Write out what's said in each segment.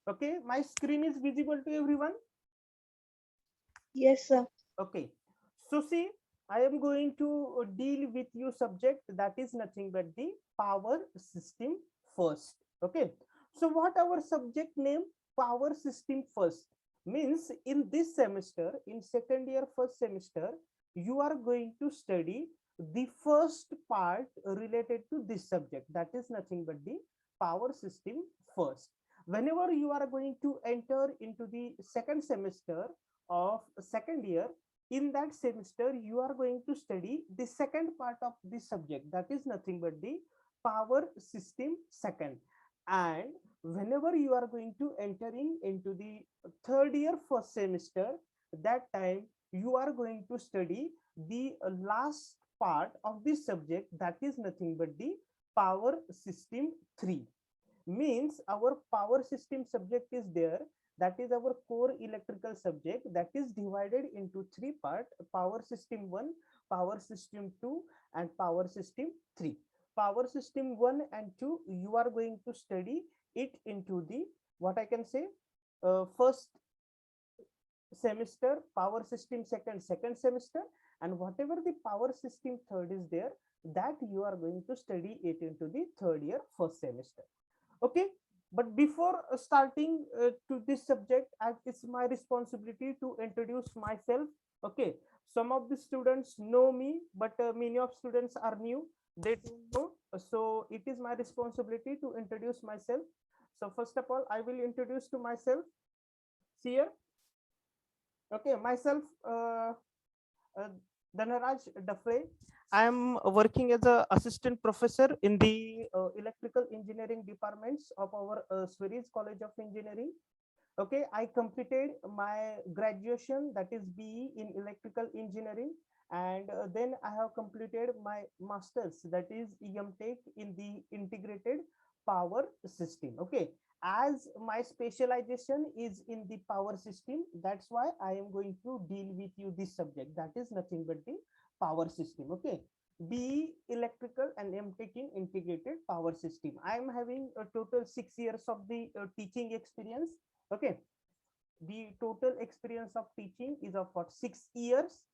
Okay, my screen is visible to everyone. Yes, sir. Okay, so see, I am going to deal with you subject that is nothing but the power system first. Okay, so what our subject name? Power system first means in this semester, in second year first semester, you are going to study the first part related to this subject, that is nothing but the power system first. Whenever you are going to enter into the second semester of second year, in that semester you are going to study the second part of this subject, that is nothing but the power system second. And whenever you are going to entering into the third year first semester, that time you are going to study the last part of this subject, that is nothing but the power system 3. Means our power system subject is there, that is our core electrical subject, that is divided into three part: power system 1, power system 2, and power system 3. Power system 1 and 2 you are going to study it into the, what I can say, first semester, power system second semester, and whatever the power system third is there, that you are going to study it into the third year first semester. Okay, but before starting to this subject, it's my responsibility to introduce myself. Okay, some of the students know me, but many of students are new, they don't know. So it is my responsibility to introduce myself. So first of all, I will introduce to myself here. Okay, myself, uh, Dhanaraj Dafre. I am working as a assistant professor in the electrical engineering departments of our Sweris College of Engineering. Okay, I completed my graduation, that is BE in electrical engineering, and then I have completed my masters, that is EM Tech in the integrated power system. Okay, as my specialization is in the power system, that's why I am going to deal with you this subject, that is nothing but the power system. Okay, BE electrical and MTech in integrated power system. I am having a total 6 years of the teaching experience. Okay, the total experience of teaching is of what, 6 years.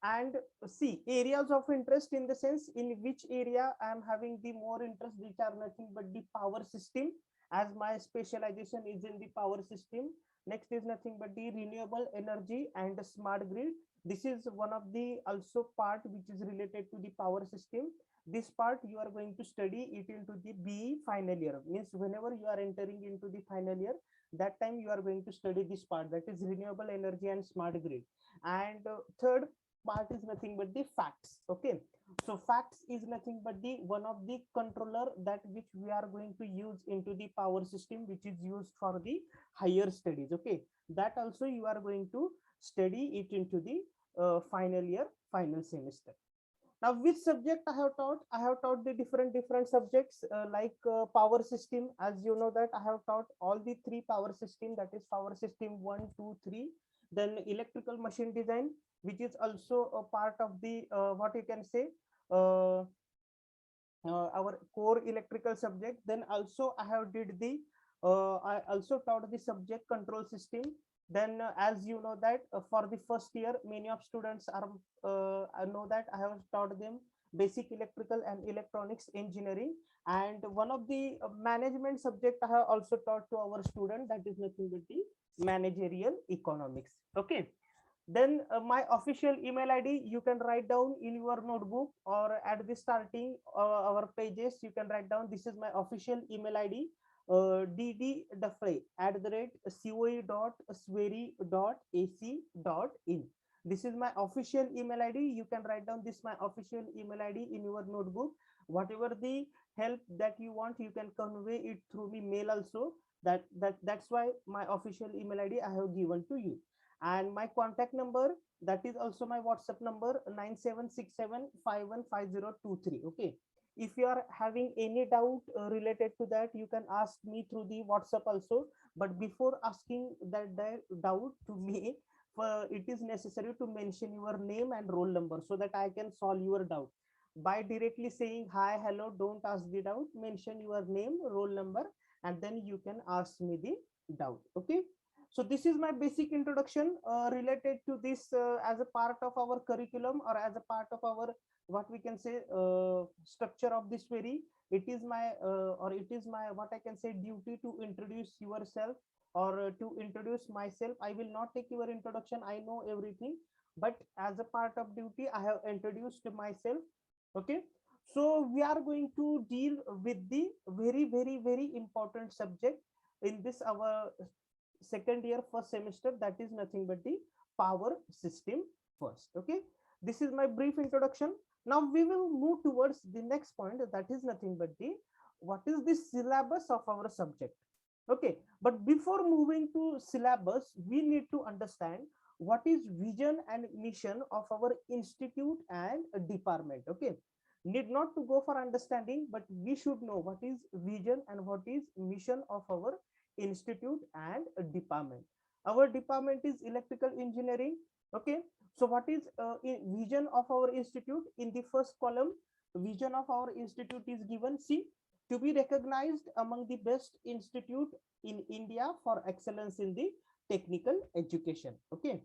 And see, areas of interest, in the sense in which area I am having the more interest, which are nothing but the power system, as my specialization is in the power system. Next is nothing but the renewable energy and the smart grid. This is one of the also part which is related to the power system. This part you are going to study it into the BE final year, means whenever you are entering into the final year, that time you are going to study this part, that is renewable energy and smart grid. And third part is nothing but the facts. Okay, so facts is nothing but the one of the controller that which we are going to use into the power system, which is used for the higher studies. Okay, that also you are going to study it into the final year final semester. Now which subject I have taught? I have taught the different subjects, like power system. As you know that I have taught all the three power system, that is power system 1, 2, 3. Then electrical machine design, which is also a part of the what you can say, uh, our core electrical subject. Then also I have did the I also taught the subject control system. Then as you know that for the first year, many of students are I know that I have taught them basic electrical and electronics engineering. And one of the management subject I have also taught to our student, that is nothing but the managerial economics. Okay, then my official email id you can write down in your notebook, or at the starting our pages you can write down, this is my official email id, ddafray@coe.sweri.ac.in. This is my official email id, you can write down this my official email id in your notebook. Whatever the help that you want, you can convey it through me mail also. That's why my official email id I have given to you. And my contact number, that is also my WhatsApp number, 9767515023. Okay, if you are having any doubt related to that, you can ask me through the WhatsApp also. But before asking that doubt to me, it is necessary to mention your name and roll number so that I can solve your doubt. By directly saying hi hello, don't ask the doubt, mention your name, roll number, and then you can ask me the doubt. Okay, so this is my basic introduction related to this as a part of our curriculum or as a part of our what we can say structure of this very. It is my or it is my what I can say duty to introduce yourself or to introduce myself. I will not take your introduction, I know everything, but as a part of duty I have introduced myself. Okay, so we are going to deal with the very important subject in this our second year first semester, that is nothing but the power system first. Okay, this is my brief introduction. Now we will move towards the next point, that is nothing but the what is the syllabus of our subject. Okay, but before moving to syllabus we need to understand what is vision and mission of our institute and department. Okay, need not to go for understanding, but we should know what is vision and what is mission of our institute and department. Our department is electrical engineering. Okay, so what is vision of our institute? In the first column, vision of our institute is given. See, to be recognized among the best institute in India for excellence in the technical education. Okay,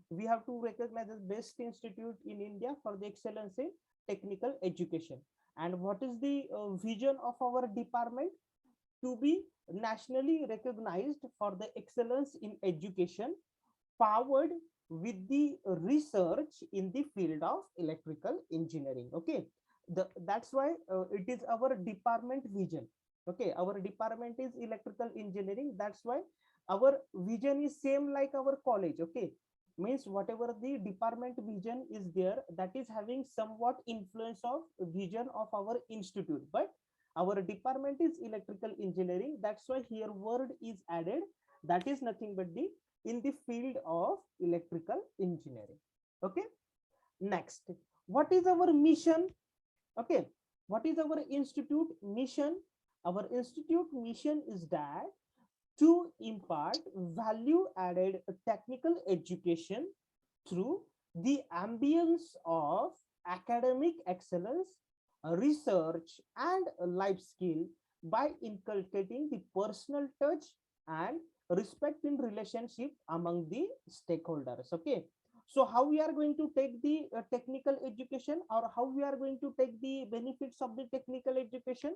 we have to recognize the best institute in India for the excellence in technical education. And what is the vision of our department? To be nationally recognized for the excellence in education, powered with the research in the field of electrical engineering. Okay, that's why it is our department vision. Okay, our department is electrical engineering, that's why our vision is same like our college. Okay, means whatever the department vision is there, that is having somewhat influence of vision of our institute, but our department is electrical engineering, that's why here word is added, that is nothing but the in the field of electrical engineering. Okay, next, what is our mission? Okay, what is our institute mission? Our institute mission is that to impart value added technical education through the ambience of academic excellence, research, and life skill by inculcating the personal touch and respect in relationship among the stakeholders. Okay, so how we are going to take the technical education, or how we are going to take the benefits of the technical education?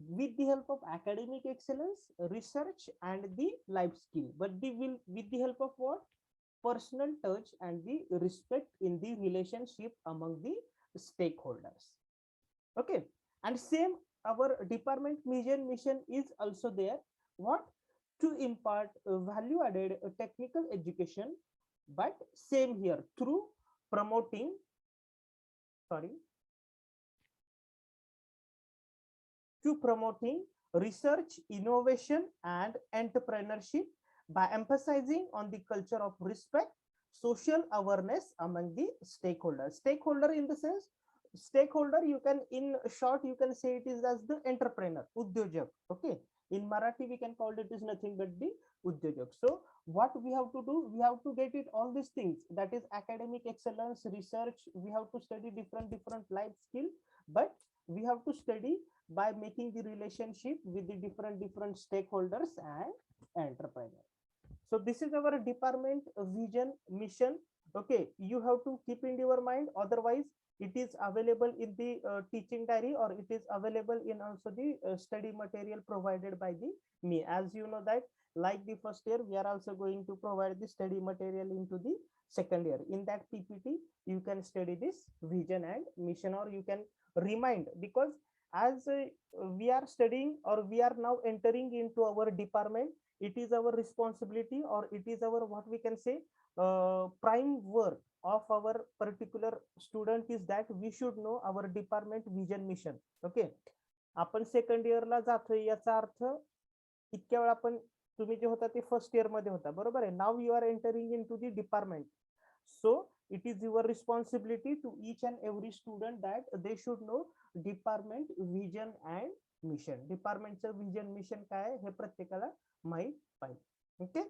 With the help of academic excellence, research, and the life skill, but the will with the help of what? Personal touch and the respect in the relationship among the stakeholders. Okay, and same our department mission is also there. What? To impart value added technical education, but same here through promoting, sorry, to promoting research, innovation, and entrepreneurship by emphasizing on the culture of respect, social awareness among the stakeholders. Stakeholder in the sense, stakeholder, you can in short you can say it is as the entrepreneur, udyojak. Okay, in Marathi we can call it is nothing but the udyojak. So what we have to do, we have to get it all these things, that is academic excellence, research, we have to study different life skill, but we have to study by making the relationship with the different stakeholders and entrepreneurs. So this is our department vision mission. Okay, you have to keep in your mind, otherwise it is available in the teaching diary, or it is available in also the study material provided by the me. As you know that like the first year, we are also going to provide the study material into the second year. In that PPT you can study this vision and mission, or you can remind, because as we are studying or we are now entering into our department, it is our responsibility, or it is our what we can say prime work of our particular student is that we should know our department vision mission. Okay, आपण second इयरला जातोय याचा अर्थ इतक्या वेळा आपण तुम्ही जे होता ते फर्स्ट इयर मध्ये होता, बरोबर आहे. Now you are entering into the department, so it is your responsibility to each and every student that they should know department vision and mission. डिपार्टमेंटचं vision mission काय आहे हे प्रत्येकाला माहित पाहिजे. Okay,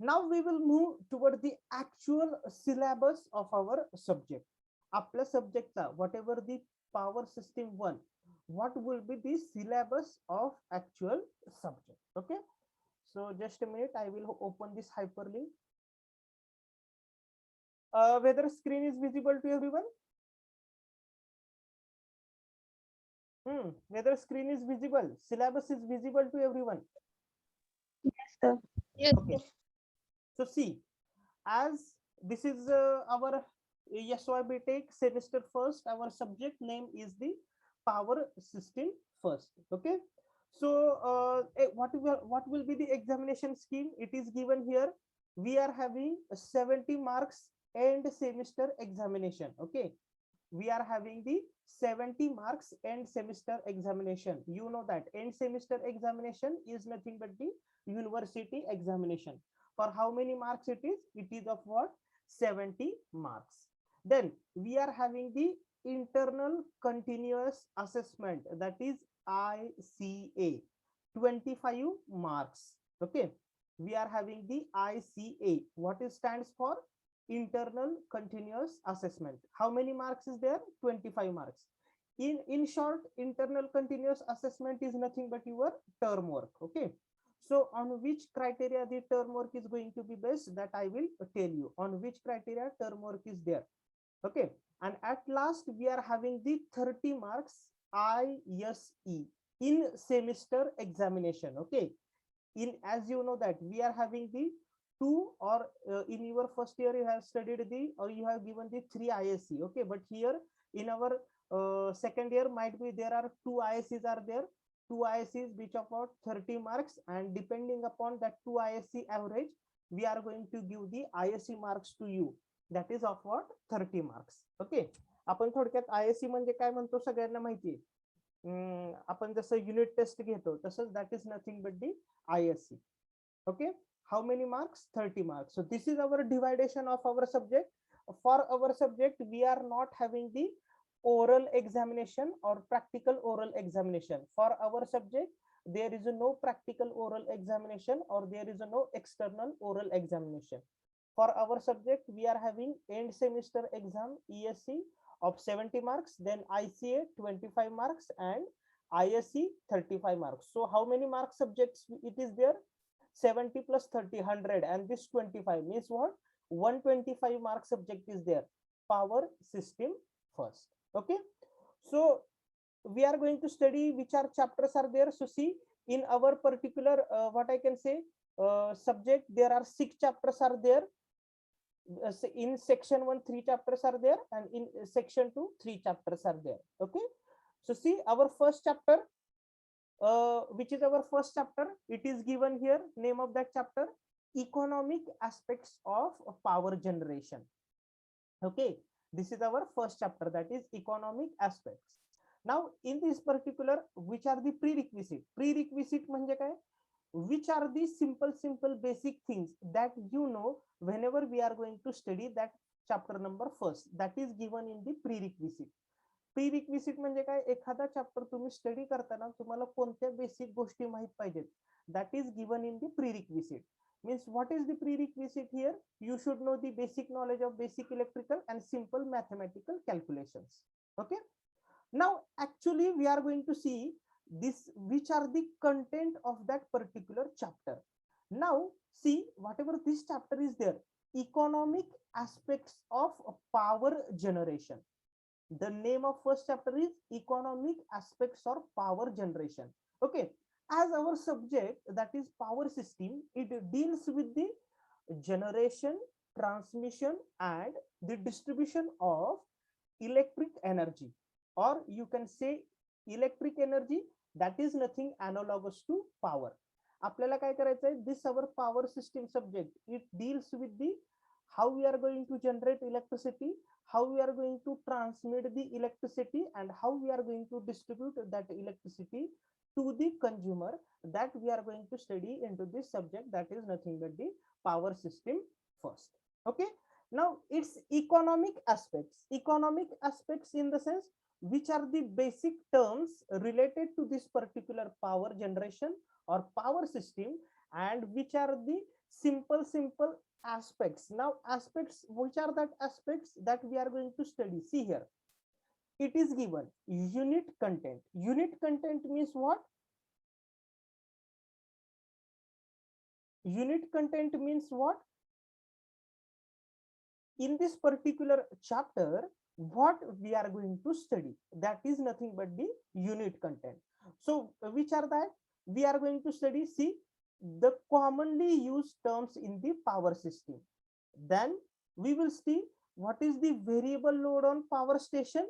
now we will move toward the actual syllabus of our subject. आपल्या सब्जेक्टचा whatever the power system 1, what will be the syllabus of actual subject? Okay, So just a minute, I will open this hyperlink. Whether screen is visible to everyone? Whether screen is visible, syllabus is visible to everyone. Yes, sir. Yes, Okay. So see, as this is our SYB take semester first, our subject name is the power system first. Okay. So what will be the examination scheme? It is given here. We are having 70 marks end semester examination. Okay, we are having the 70 marks end semester examination. You know that end semester examination is nothing but the university examination. For how many marks it is? It is of what? 70 marks. Then we are having the internal continuous assessment, that is ICA, 25 marks. Okay, we are having the ICA. What it stands for? Internal continuous assessment. How many marks is there? 25 marks. In short, internal continuous assessment is nothing but your term work. Okay, so on which criteria the term work is going to be based, that I will tell you on which criteria term work is there. Okay, and at last we are having the 30 marks ISE in semester examination. Okay, in, as you know that we are having the two, or in your first year you have studied the, or you have given the 3 ISE. Okay, but here in our second year might be there are 2 ISEs are there, 2 ISEs which of about 30 marks, and depending upon that 2 ISE average we are going to give the ISE marks to you, that is of what? 30 marks. Okay, आपण थोडक्यात ISE म्हणजे काय म्हणतो सगळ्यांना माहिती आहे. आपण जसं युनिट टेस्ट घेतो तसंच that is nothing but the ISE. Okay, how many marks? 30 marks. So this is our dividation of our subject. For our subject we are not having the oral examination or practical oral examination. For our subject there is no practical oral examination, or there is no external oral examination. For our subject we are having end semester exam ESC of 70 marks, then ICA 25 marks, and ISE 35 marks. So how many marks subjects it is there? 70 plus 30, 100, and this 25 means what? 125 mark subject is there. Power system first. Okay, so we are going to study which are chapters are there. So see, in our particular what I can say subject, there are 6 chapters are there. In section 1 3 chapters are there, and in section 2 3 chapters are there. Okay, so see our first chapter, which is our first chapter, it is given here. Name of that chapter: economic aspects of power generation. Okay, this is our first chapter, that is economic aspects. Now in this particular, which are the prerequisite म्हणजे काय? Which are the simple basic things that you know whenever we are going to study that chapter number first, that is given in the prerequisite. प्रीरिक्विसिट म्हणजे काय? एखादा chapter तुम्ही study करताना तुम्हाला कोणत्या basic गोष्टी माहित पाहिजेत, that is given in the prerequisite. Means what is the prerequisite here? You should know the basic knowledge of basic electrical and simple mathematical calculations. Okay, now actually we are going to see this, which are the content of that particular chapter. Now see, whatever this chapter is there, economic aspects of power generation. The name of first chapter is economic aspects or power generation. Okay, as our subject, that is power system, it deals with the generation, transmission, and the distribution of electric energy, or you can say electric energy, that is nothing analogous to power. आपल्याला काय करायचंय? This our power system subject, it deals with the how we are going to generate electricity, how we are going to transmit the electricity, and how we are going to distribute that electricity to the consumer, that we are going to study into this subject, that is nothing but the power system first. Okay, now it's economic aspects in the sense which are the basic terms related to this particular power generation or power system, and which are the simple aspects. Now aspects, which are that aspects that we are going to study? See here, it is given unit content. Unit content means what? Unit content means what? In this particular chapter, what we are going to study, that is nothing but the unit content. So which are that? We are going to study, see, the commonly used terms in the power system. Then we will see what is the variable load on power station,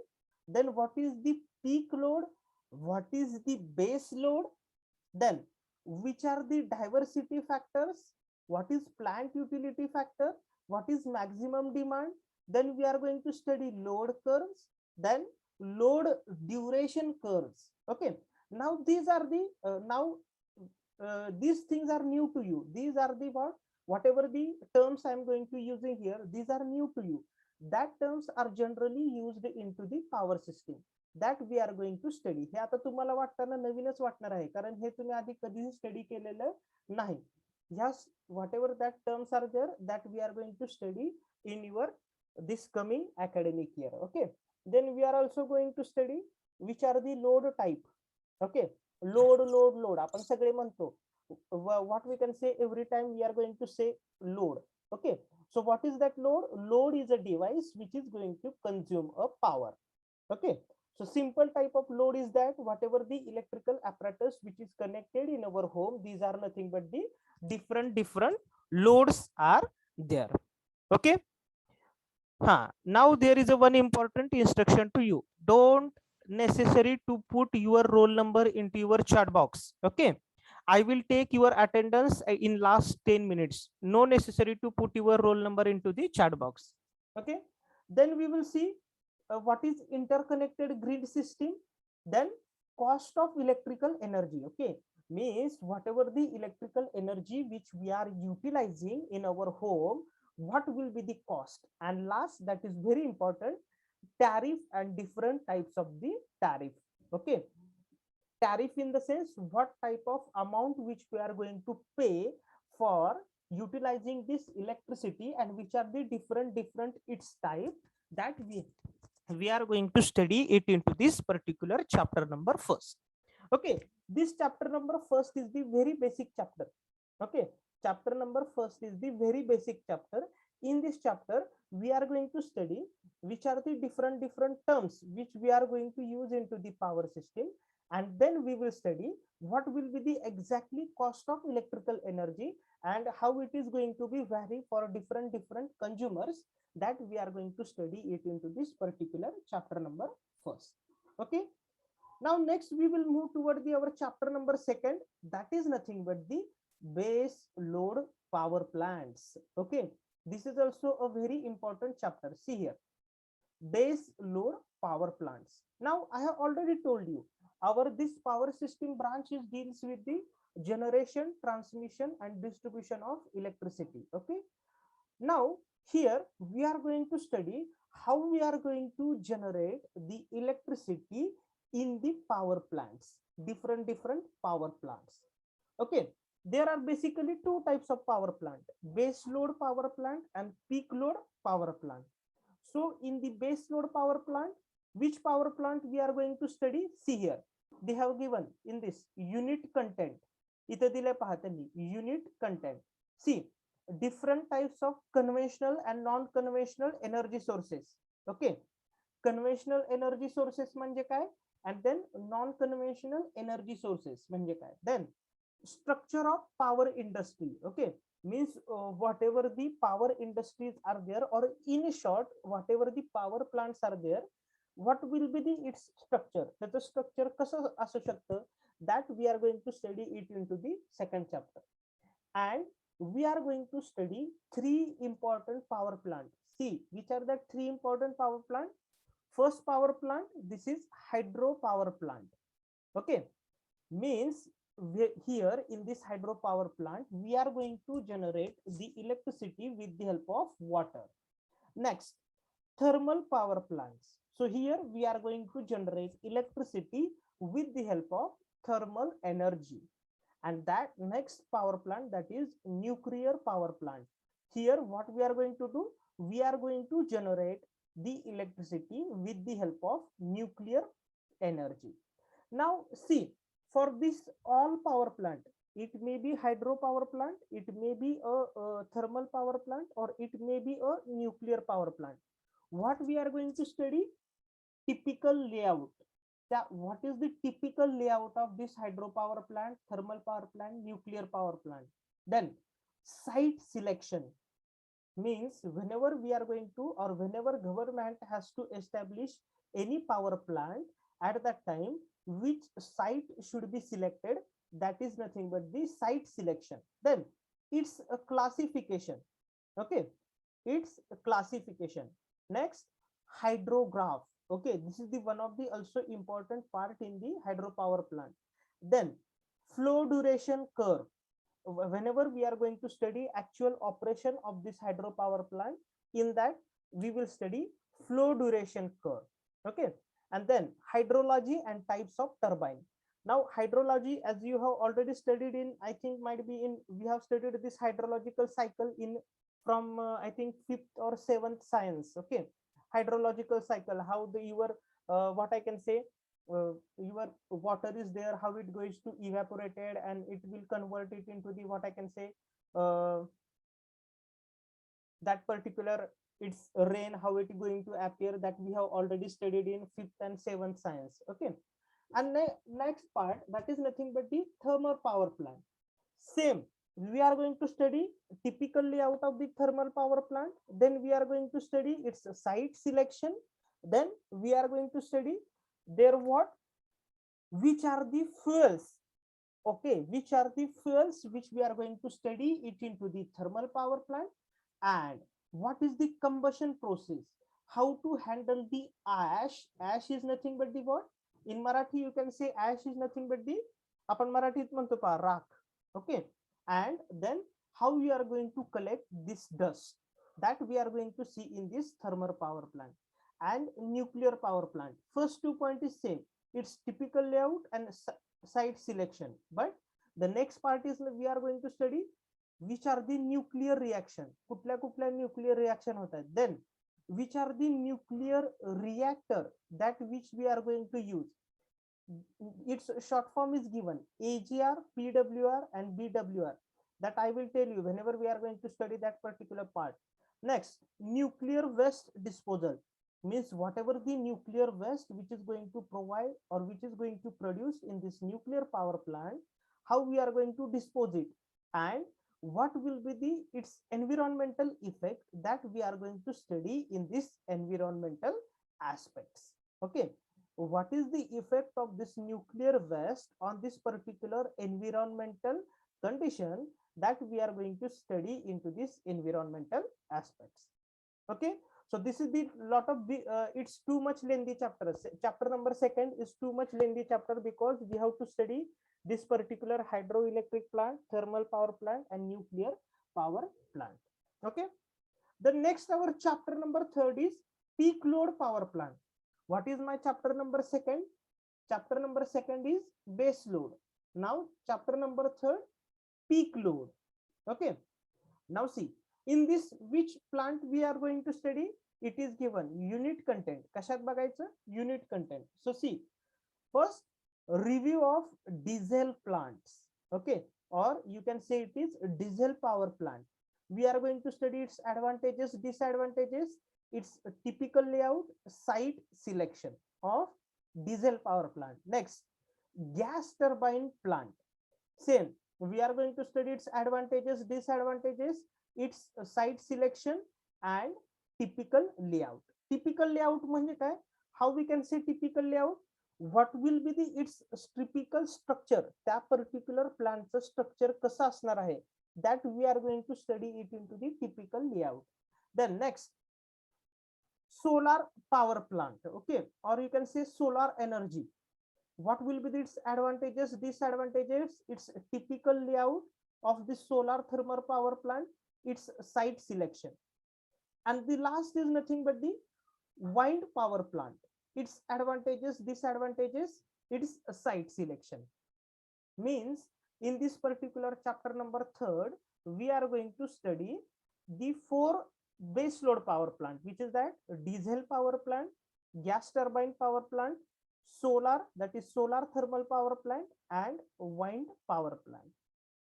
then what is the peak load, what is the base load, then which are the diversity factors, what is plant utility factor, what is maximum demand. Then we are going to study load curves, then load duration curves. Okay, now these are the these things are new to you. These are the whatever the terms I am going to using here, these are new to you. That terms are generally used into the power system that we are going to study. हे आता तुम्हाला वाटताना नवीनच वाटणार आहे, कारण हे तुम्ही आधी कधीही study केलेलं नाही. Yes, whatever that terms are there, that we are going to study in your this coming academic year. Okay, then we are also going to study which are the load type. Okay, load आपण सगळे म्हणतो. What we can say every time we are going to say load. Okay, so what is that load? Load is a device which is going to consume a power. Okay, so simple type of load is that whatever the electrical apparatus which is connected in our home, these are nothing but the different loads are there. Okay, now there is a one important instruction to you. Don't necessary to put your roll number into your chat box. Okay, I will take your attendance in last 10 minutes. No necessary to put your roll number into the chat box. Okay, then we will see what is interconnected grid system, then cost of electrical energy. Okay, means whatever the electrical energy which we are utilizing in our home, what will be the cost. And last, that is very important, tariff and different types of the tariff. Okay, tariff in the sense what type of amount which we are going to pay for utilizing this electricity, and which are the different its type, that we are going to study it into this particular chapter number first. Okay, this chapter number first is the very basic chapter. Okay, chapter number first is the very basic chapter. In this chapter we are going to study which are the different terms which we are going to use into the power system, and then we will study what will be the exactly cost of electrical energy and how it is going to be vary for different consumers, that we are going to study it into this particular chapter number first. Okay, now next we will move toward the our chapter number second, that is nothing but the base load power plants. Okay, this is also a very important chapter. See here, base load power plants. Now I have already told you our this power system branch is deals with the generation, transmission and distribution of electricity. Okay, now here we are going to study how we are going to generate the electricity in the power plants, different power plants. Okay, there are basically two types of power plant, base load power plant and peak load power plant. So in the base load power plant, which power plant we are going to study? See here, they have given in this unit content. इथे दिले पहा त्यांनी unit content. See, different types of conventional and non-conventional energy sources. Okay, conventional energy sources म्हणजे काय, and then non-conventional energy sources म्हणजे काय. Then structure of power industry. Okay, means whatever the power industries are there, or in short whatever the power plants are there, what will be the its structure, त्याचं structure कसं असू शकतं, that we are going to study it into the second chapter. And we are going to study three important power plant. See, which are the three important power plant? First power plant, this is hydro power plant. Okay, means here in this hydro power plant we are going to generate the electricity with the help of water. Next, thermal power plants. So here we are going to generate electricity with the help of thermal energy. And that next power plant, that is nuclear power plant. Here what we are going to do, we are going to generate the electricity with the help of nuclear energy. Now see, for this all power plant, it may be hydropower plant, it may be a thermal power plant, or it may be a nuclear power plant. What we are going to study? Typical layout. What is the typical layout of this hydropower plant, thermal power plant, nuclear power plant? Then site selection means whenever we are going to, or whenever government has to establish any power plant, at that time which site should be selected, that is nothing but the site selection. Then it's a classification. Okay, it's a classification. Next, hydrograph. Okay, this is the one of the also important part in the hydropower plant. Then flow duration curve. Whenever we are going to study actual operation of this hydropower plant, in that we will study flow duration curve. Okay, and then hydrology and types of turbine. Now hydrology, as you have already studied in, I think might be in, we have studied this hydrological cycle in from I think 5th or 7th science. Okay, hydrological cycle, how the your what I can say, your water is there, how it goes to evaporated and it will convert it into the, what I can say, uh, that particular, it's rain, how it going to appear, that we have already studied in 5th and 7th science. Okay, and next part, that is nothing but the thermal power plant. Same, we are going to study typical layout of the thermal power plant, then we are going to study its site selection, then we are going to study their what, which are the fuels. Okay, which are the fuels which we are going to study it into the thermal power plant, and what is the combustion process, how to handle the ash is nothing but the what, in Marathi you can say ash is nothing but the, आपण मराठीत म्हणतो पहा राख. Okay, and then how we are going to collect this dust, that we are going to see in this thermal power plant. And nuclear power plant, first 2 point is same, it's typical layout and site selection, but the next part is we are going to study which are the nuclear reaction, कुठल्या कुठल्या nuclear reaction होतात, then which are the nuclear reactor that which we are going to use. Its short form is given AGR, PWR and BWR, that I will tell you whenever we are going to study that particular part. Next, nuclear waste disposal means whatever the nuclear waste which is going to provide or which is going to produce in this nuclear power plant, how we are going to dispose it, and what will be the its environmental effect, that we are going to study in this environmental aspects. Okay, what is the effect of this nuclear waste on this particular environmental condition, that we are going to study into this environmental aspects. Okay, so this is the lot of the it's too much lengthy chapter. Chapter number 2 is too much lengthy chapter, because we have to study this particular hydroelectric plant, thermal power plant and nuclear power plant. Okay, the next our chapter number 3 is peak load power plant. What is my chapter number 2? Chapter number 2 is base load. Now chapter number 3, peak load. Okay, now see, in this which plant we are going to study, it is given unit content. कशात बघायचं, unit content. So see, first review of diesel plants. Okay, or you can say it is diesel power plant. We are going to study its advantages, disadvantages, its typical layout, site selection of diesel power plant. Next, gas turbine plant. Same, we are going to study its advantages, disadvantages, its site selection and typical layout. Typical layout म्हणजे काय, how we can say typical layout, what will be the its typical structure, त्या particular plantचं structure कसं असणार आहे, that we are going to study it into the typical layout. Then next, solar power plant. Okay, or you can say solar energy. What will be its advantages, disadvantages, its typical layout of the solar thermal power plant, its site selection. And the last is nothing but the wind power plant, its advantages, disadvantages, its site selection. Means in this particular chapter number 3, we are going to study the 4 base load power plant, which is that diesel power plant, gas turbine power plant, solar, that is solar thermal power plant and wind power plant.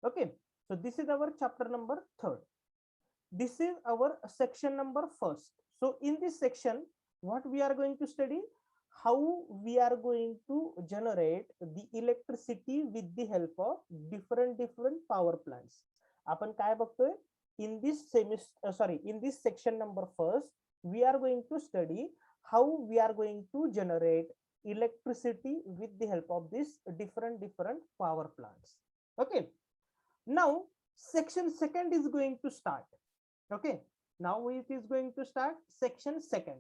Okay, so this is our chapter number 3rd. This is our section number 1st. So in this section, what we are going to study, how we are going to generate the electricity with the help of different power plants. आपण काय बघतोय, in this semester, in this section number 1st, we are going to study how we are going to generate electricity with the help of this different power plants. Okay, now section 2nd is going to start. Okay, now it is going to start section 2nd.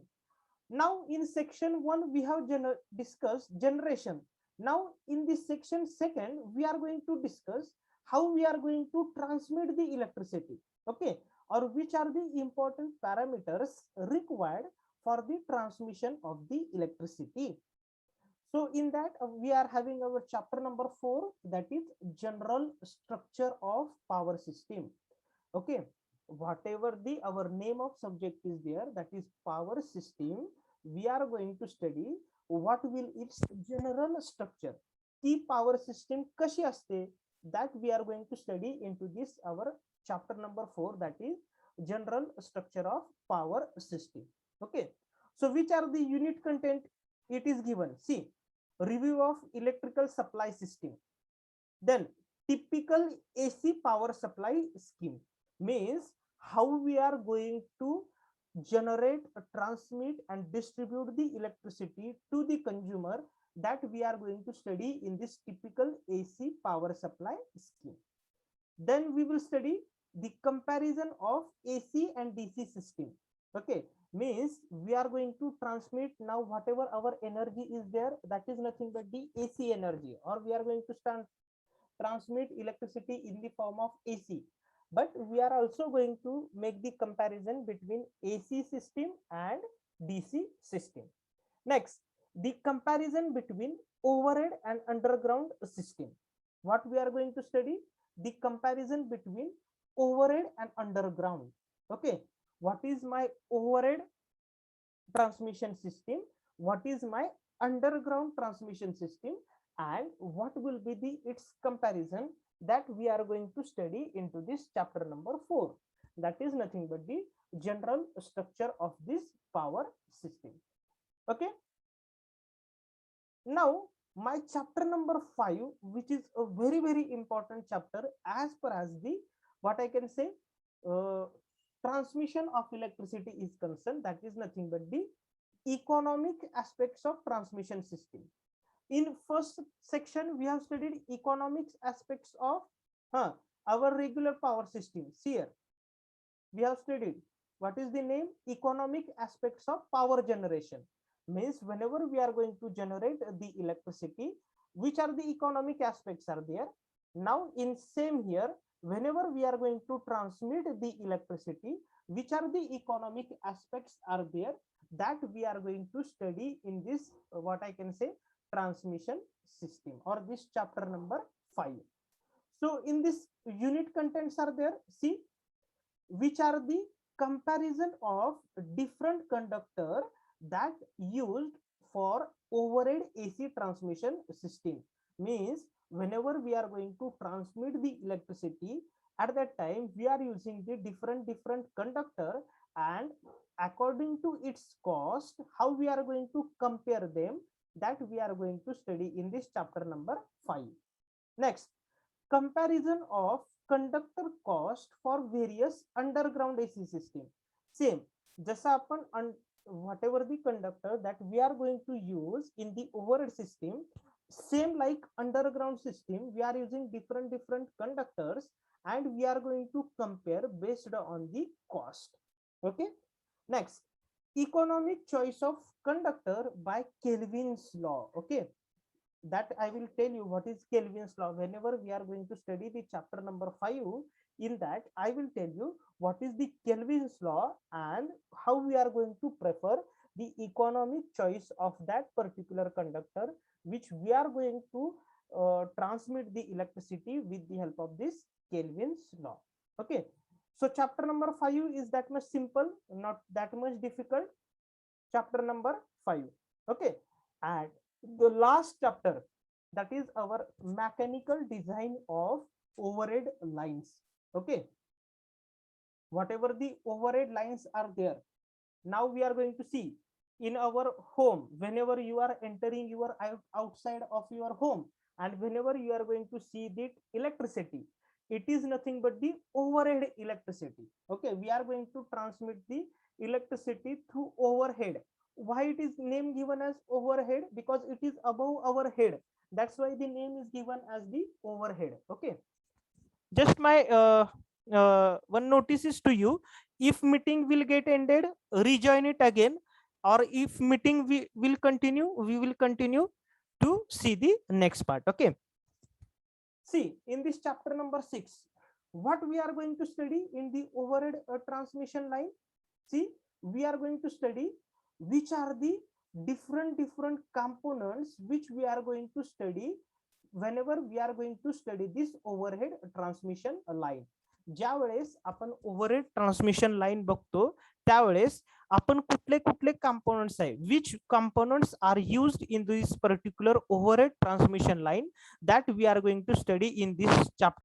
Now in section 1 we have discussed generation. Now in this section 2nd we are going to discuss how we are going to transmit the electricity. Okay, or which are the important parameters required for the transmission of the electricity. So in that we are having our chapter number 4, that is general structure of power system. Okay, whatever the our name of subject is there, that is power system, we are going to study what will its general structure, की power system कशी असते, that we are going to study into this our chapter number 4, that is general structure of power system. Okay, so which are the unit content it is given. See, review of electrical supply system, then typical AC power supply scheme, means how we are going to generate, transmit and distribute the electricity to the consumer, that we are going to study in this typical AC power supply scheme. Then we will study the comparison of AC and DC system. Okay, means we are going to transmit now whatever our energy is there, that is nothing but the AC energy, or we are going to transmit electricity in the form of AC. But we are also going to make the comparison between AC system and DC system. Next, the comparison between overhead and underground system. What we are going to study, the comparison between overhead and underground. Okay, what is my overhead transmission system, what is my underground transmission system, and what will be the its comparison, that we are going to study into this chapter number 4, that is nothing but the general structure of this power system. Okay, now my chapter number 5, which is a very important chapter as per as the what I can say transmission of electricity is concerned, that is nothing but the economic aspects of transmission system. In first section we have studied economics aspects of our regular power systems. Here we have studied what is the name, economic aspects of power generation, means whenever we are going to generate the electricity, which are the economic aspects are there. Now in same here, whenever we are going to transmit the electricity, which are the economic aspects are there, that we are going to study in this what I can say transmission system, or this chapter number 5. So in this unit contents are there. See, which are the comparison of different conductor that used for overhead AC transmission system, means whenever we are going to transmit the electricity, at that time we are using the different conductor, and according to its cost, how we are going to compare them, that we are going to study in this chapter number 5. Next, comparison of conductor cost for various underground AC system. Same, जसा आपण whatever the conductor that we are going to use in the overhead system, same like underground system, we are using different conductors, and we are going to compare based on the cost. Okay, next, economic choice of conductor by Kelvin's law. Okay, that I will tell you what is Kelvin's law whenever we are going to study the chapter number 5. In that I will tell you what is the Kelvin's law and how we are going to prefer the economic choice of that particular conductor, which we are going to transmit the electricity with the help of this Kelvin's law. Okay, so chapter number 5 is that much simple, not that much difficult. Chapter number 5. Okay, and the last chapter, that is our mechanical design of overhead lines. Okay, whatever the overhead lines are there, now we are going to see in our home, whenever you are entering your outside of your home, and whenever you are going to see the electricity, it is nothing but the overhead electricity. Okay, we are going to transmit the electricity through overhead. Why it is name given as overhead? Because it is above our head, that's why the name is given as the overhead. Okay, just my one notice is to you: if meeting will get ended, rejoin it again, or if meeting we will continue, we will continue to see the next part. Okay, see, in this chapter number 6, what we are going to study in the overhead transmission line. See, we are going to study which are the different components which we are going to study whenever we are going to study this overhead transmission line. ज्या वेळेस आपण overhead transmission line बघतो, त्यावेळेस आपण कुठले कुठले components आहे, which components are used in this particular overhead transmission line, that we are going to study in this chapter